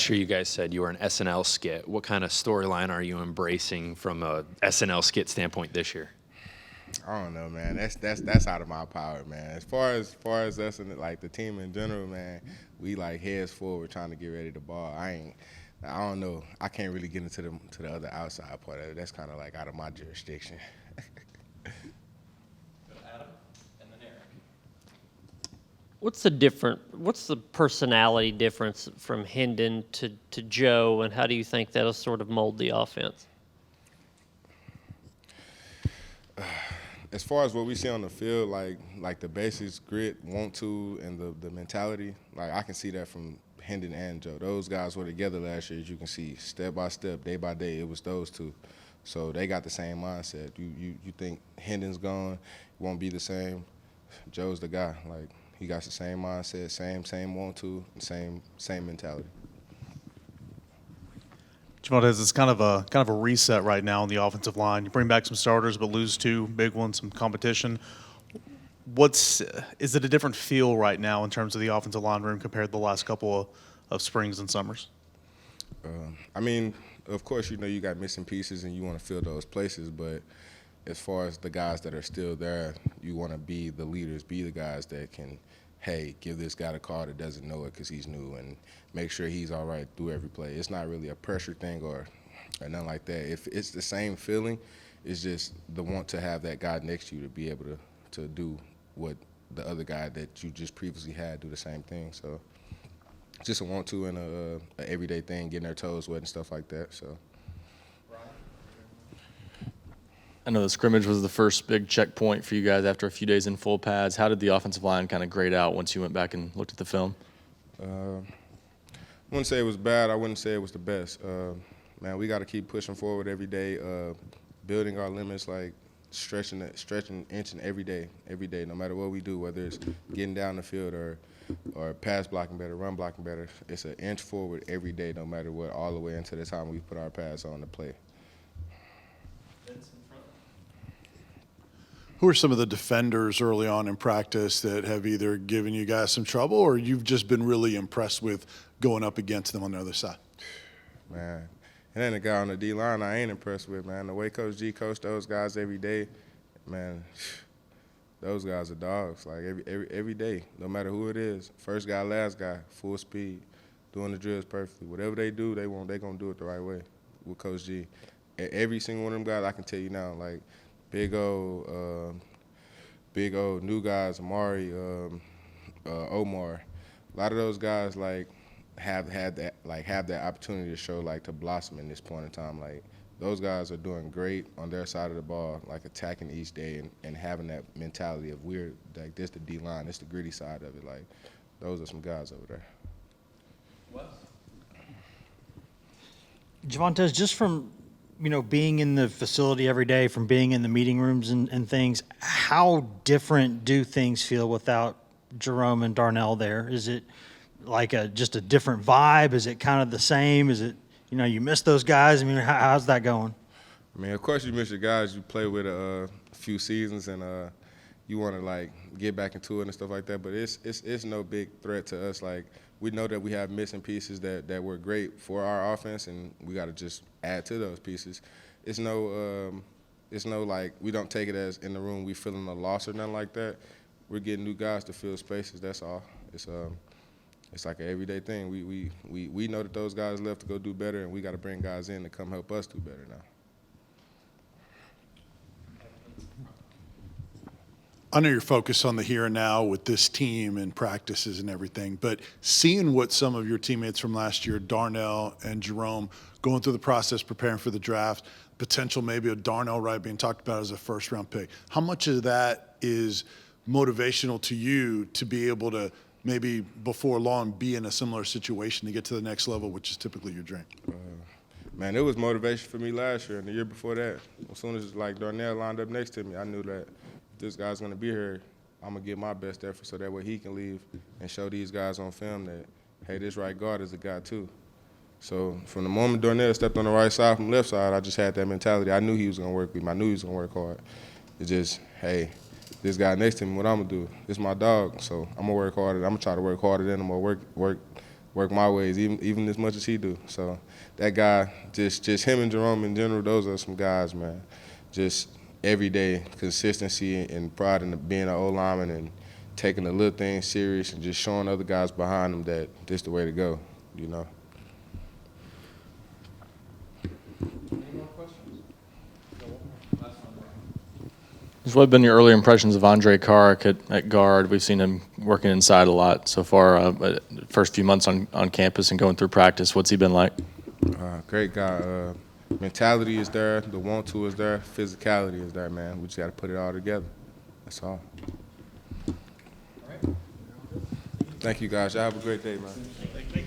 Last year, you guys said you were an SNL skit. What kind of storyline are you embracing from a SNL skit standpoint this year? I don't know, man. That's out of my power, man. As far as us and like the team in general, man, we like heads forward trying to get ready to ball. I don't know. I can't really get into the other outside part of it. That's kind of like out of my jurisdiction. Adam, and then Eric. What's the personality difference from Hendon to Joe, and how do you think that'll sort of mold the offense? As far as what we see on the field, like the basics, grit, want to, and the mentality, like I can see that from Hendon and Joe. Those guys were together last year, as you can see, step by step, day by day. It was those two, so they got the same mindset. You think Hendon's gone, it won't be the same. Joe's the guy. Like he got the same mindset, same want to, same mentality. Javontez, it's kind of a reset right now on the offensive line. You bring back some starters, but lose two big ones, some competition. Is it a different feel right now in terms of the offensive line room compared to the last couple of springs and summers? I mean, of course, you got missing pieces and you want to fill those places, but as far as the guys that are still there, you want to be the leaders, be the guys that can, hey, give this guy a call that doesn't know it because he's new and make sure he's all right through every play. It's not really a pressure thing or nothing like that. If it's the same feeling, it's just the want to have that guy next to you to be able to do what the other guy that you just previously had do the same thing. So just a want to and a everyday thing, getting their toes wet and stuff like that. So. I know the scrimmage was the first big checkpoint for you guys after a few days in full pads. How did the offensive line kind of grade out once you went back and looked at the film? I wouldn't say it was bad. I wouldn't say it was the best. Man, we got to keep pushing forward every day, building our limits, like stretching, inching every day, no matter what we do, whether it's getting down the field or pass blocking better, run blocking better. It's an inch forward every day, no matter what, all the way until the time we put our pass on the play. Who are some of the defenders early on in practice that have either given you guys some trouble or you've just been really impressed with going up against them on the other side? Man, and then the guy on the D-line I ain't impressed with, man. The way Coach G coached those guys every day, man, those guys are dogs. Like every day, no matter who it is, first guy, last guy, full speed, doing the drills perfectly. Whatever they do, they gonna do it the right way with Coach G. Every single one of them guys, I can tell you now, like big old new guys, Amari, Omar. A lot of those guys like have that opportunity to show to blossom in this point in time. Like those guys are doing great on their side of the ball, like attacking each day and having that mentality of we're like this the D line, this the gritty side of it. Like those are some guys over there. Javontez, just from being in the facility every day, from being in the meeting rooms and things, how different do things feel without Jerome and Darnell there? Is it like just a different vibe? Is it kind of the same? Is it, you miss those guys? I mean, how's that going? I mean, of course you miss your guys you play with a few seasons and you want to get back into it and stuff like that, but it's no big threat to us. Like we know that we have missing pieces that were great for our offense, and we got to just add to those pieces. It's no we don't take it as in the room we feeling a loss or nothing like that. We're getting new guys to fill spaces. That's all. It's like an everyday thing. We know that those guys left to go do better, and we got to bring guys in to come help us do better now. I know you're focused on the here and now with this team and practices and everything, but seeing what some of your teammates from last year, Darnell and Jerome, going through the process preparing for the draft, potential maybe of Darnell Wright being talked about as a first-round pick, how much of that is motivational to you to be able to maybe before long be in a similar situation to get to the next level, which is typically your dream? Man, it was motivation for me last year and the year before that. As soon as Darnell lined up next to me, I knew that this guy's going to be here, I'm going to give my best effort so that way he can leave and show these guys on film that, hey, this right guard is a guy too. So from the moment Darnell stepped on the right side from left side, I just had that mentality. I knew he was going to work with me. I knew he was going to work hard. It's just, hey, this guy next to me, what I'm going to do? This is my dog, so I'm going to work harder. I'm going to try to work harder than him or work work my ways, even as much as he do. So that guy, just him and Jerome in general, those are some guys, man. Just every day, consistency and pride in being an O-lineman and taking the little things serious and just showing other guys behind them that this the way to go, you know. What have been your early impressions of Andre Carrick at guard? We've seen him working inside a lot so far. But first few months on campus and going through practice, what's he been like? Great guy. Mentality is there. The want to is there. Physicality is there, man. We just got to put it all together. That's all. Thank you, guys. Y'all have a great day, man.